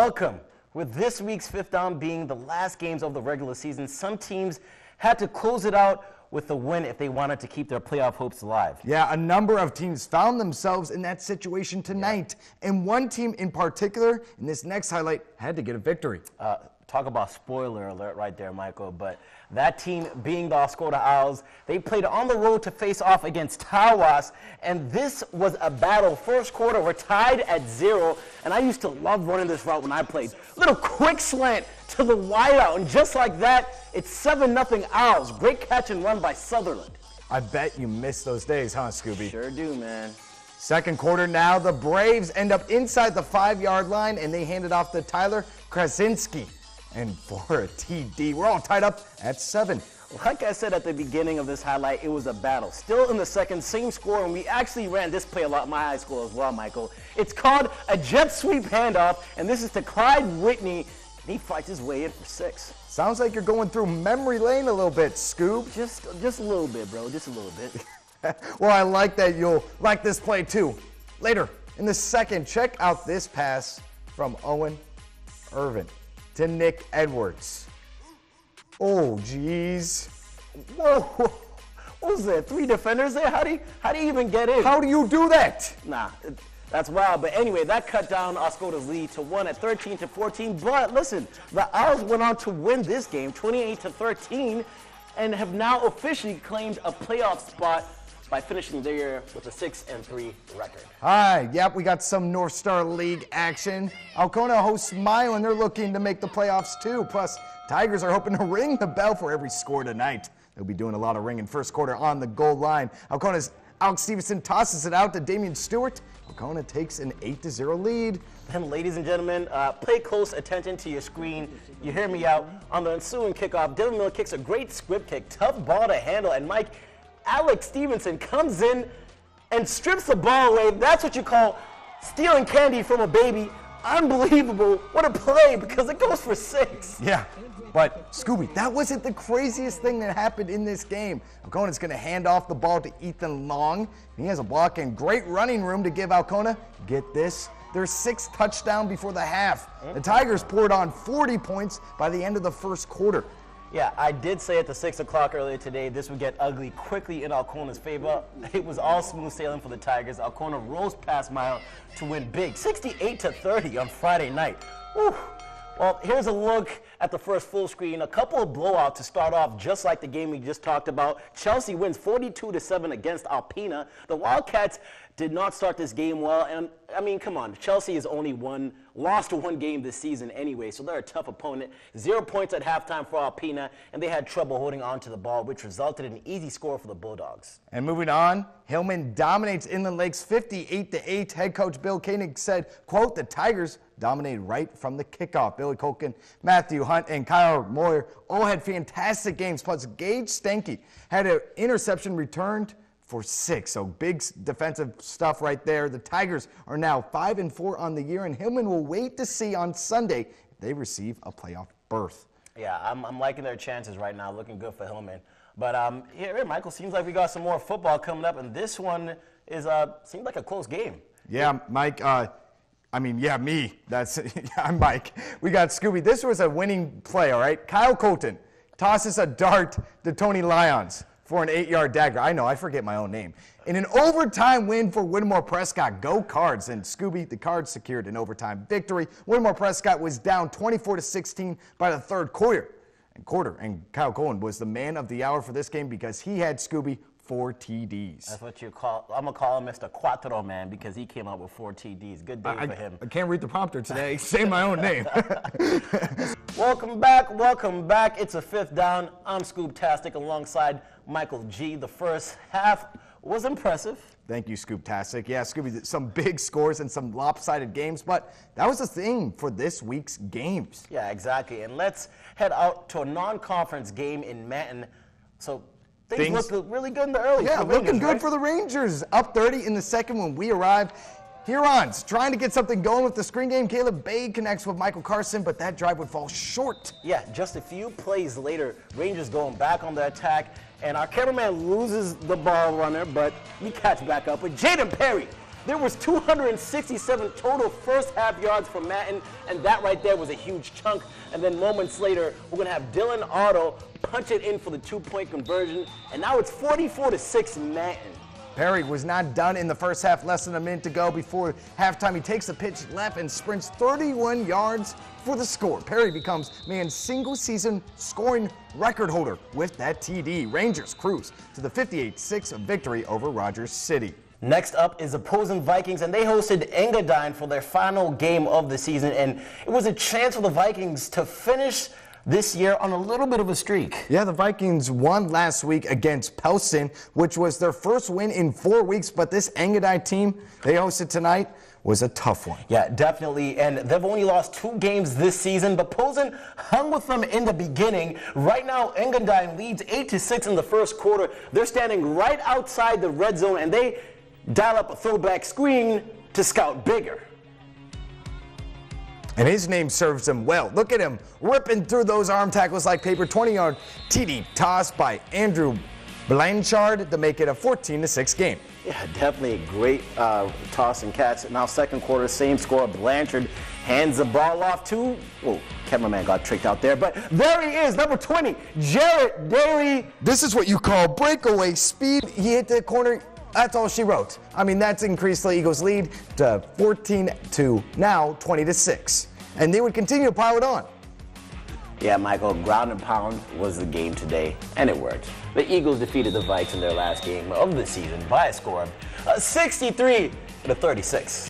welcome. With this week's fifth down being the last games of the regular season, some teams had to close it out with a win if they wanted to keep their playoff hopes alive. Yeah, a number of teams found themselves in that situation tonight. And one team in particular, in this next highlight, had to get a victory. Talk about spoiler alert right there, Michael. But that team being the Oscoda Owls, they played on the road to face off against Tawas. And this was a battle. First quarter, we're tied at 0. And I used to love running this route when I played. Little quick slant to the wideout. And just like that, it's 7-0 Owls. Great catch and run by Sutherland. I bet you miss those days, huh, Scooby? Sure do, man. Second quarter now, the Braves end up inside the 5-yard line, and they hand it off to Tyler Krasinski. And for a TD, we're all tied up at 7. Like I said at the beginning of this highlight, it was a battle. Still in the second, same score, and we actually ran this play a lot in my high school as well, Michael. It's called a jet sweep handoff, and this is to Clyde Whitney. He fights his way in for 6. Sounds like you're going through memory lane a little bit, Scoob. Just a little bit, bro, just a little bit. Well, I like that you'll like this play too. Later in the second, check out this pass from Owen Irvin to Nick Edwards. Oh, geez. Whoa, what was that? 3 defenders there? How do you even get in? How do you do that? Nah, that's wild. But anyway, that cut down Oscoda's lead to 1 at 13-14. But listen, the Owls went on to win this game 28-13 and have now officially claimed a playoff spot by finishing the year with a 6-3 record. Hi, yep, we got some North Star League action. Alcona hosts Mile, and they're looking to make the playoffs too. Plus, Tigers are hoping to ring the bell for every score tonight. They'll be doing a lot of ringing first quarter on the goal line. Alcona's Alex Stevenson tosses it out to Damian Stewart. Alcona takes an 8-0 lead. And ladies and gentlemen, pay close attention to your screen. You hear me out. On the ensuing kickoff, Dylan Miller kicks a great squib kick, tough ball to handle, and Mike, Alex Stevenson comes in and strips the ball away. That's what you call stealing candy from a baby. Unbelievable. What a play, because it goes for 6. Yeah, but Scooby, that wasn't the craziest thing that happened in this game. Alcona's going to hand off the ball to Ethan Long. He has a block and great running room to give Alcona, get this, their 6th touchdown before the half. The Tigers poured on 40 points by the end of the first quarter. Yeah, I did say at the 6 o'clock earlier today this would get ugly quickly in Alcona's favor. It was all smooth sailing for the Tigers. Alcona rose past Mile to win big, 68-30 on Friday night. Whew. Well, here's a look at the first full screen. A couple of blowouts to start off, just like the game we just talked about. Chelsea wins 42-7 against Alpena. The Wildcats did not start this game well, and I mean, come on, Chelsea has only lost 1 game this season anyway, so they're a tough opponent. 0 points at halftime for Alpena, and they had trouble holding on to the ball, which resulted in an easy score for the Bulldogs. And moving on, Hillman dominates Inland Lakes 58-8. Head coach Bill Koenig said, quote, the Tigers dominated right from the kickoff. Billy Colkin, Matthew Hunt, and Kyle Moyer all had fantastic games, plus Gage Stanky had an interception returned for 6. So big defensive stuff right there. The Tigers are now 5-4 on the year, and Hillman will wait to see on Sunday if they receive a playoff berth. Yeah, I'm liking their chances right now. Looking good for Hillman. But here, Michael, seems like we got some more football coming up, and this one is seems like a close game. Yeah, Mike. Me. I'm Mike. We got Scooby. This was a winning play, all right? Kyle Colton tosses a dart to Tony Lyons for an 8-yard dagger. I know, I forget my own name. In an overtime win for Whittemore Prescott, go Cards. And Scooby, the Cards secured an overtime victory. Whittemore Prescott was down 24-16 by the third quarter. And Kyle Cohen was the man of the hour for this game because he had, Scooby, 4 TDs. That's what you call, I'm going to call him Mr. Cuatro Man because he came out with 4 TDs. Good day for him. I can't read the prompter today. Say my own name. Welcome back. It's a fifth down. I'm Scoop-tastic alongside Michael G. The first half was impressive. Thank you, Scoop-tastic. Yeah, Scooby, some big scores and some lopsided games, but that was the thing for this week's games. Yeah, exactly. And let's head out to a non-conference game in Manton. So things looked really good in the early. Yeah, looking good for the Rangers. Up 30 in the second when we arrived. Hurons trying to get something going with the screen game. Caleb Bay connects with Michael Carson, but that drive would fall short. Yeah, just a few plays later, Rangers going back on the attack, and our cameraman loses the ball runner, but we catch back up with Jaden Perry. There was 267 total first half yards for Manton, and that right there was a huge chunk. And then moments later, we're gonna have Dylan Otto punch it in for the 2-point conversion, and now it's 44-6 Manton. Perry was not done in the first half, less than a minute to go before halftime. He takes the pitch left and sprints 31 yards for the score. Perry becomes Man's single-season scoring record holder with that TD. Rangers cruise to the 58-6 victory over Rogers City. Next up is opposing Vikings, and they hosted Engadine for their final game of the season, and it was a chance for the Vikings to finish this year on a little bit of a streak. Yeah, the Vikings won last week against Pelson, which was their first win in 4 weeks, but this Engadine team they hosted tonight was a tough one. Yeah, definitely, and they've only lost 2 games this season, but Posen hung with them in the beginning. Right now, Engadine leads 8-6 in the first quarter. They're standing right outside the red zone, and they dial up a throwback screen to scout bigger. And his name serves him well. Look at him ripping through those arm tackles like paper. 20-yard TD toss by Andrew Blanchard to make it a 14-6 game. Yeah, definitely a great toss and catch. Now second quarter, same score. Blanchard hands the ball off to, oh, cameraman got tricked out there, but there he is, number 20, Jarrett Daly. This is what you call breakaway speed. He hit the corner. That's all she wrote. I mean, that's increased the Eagles' lead to 14 to now 20-6. And they would continue to pile it on. Yeah, Michael, ground and pound was the game today, and it worked. The Eagles defeated the Vikes in their last game of the season by a score of 63-36.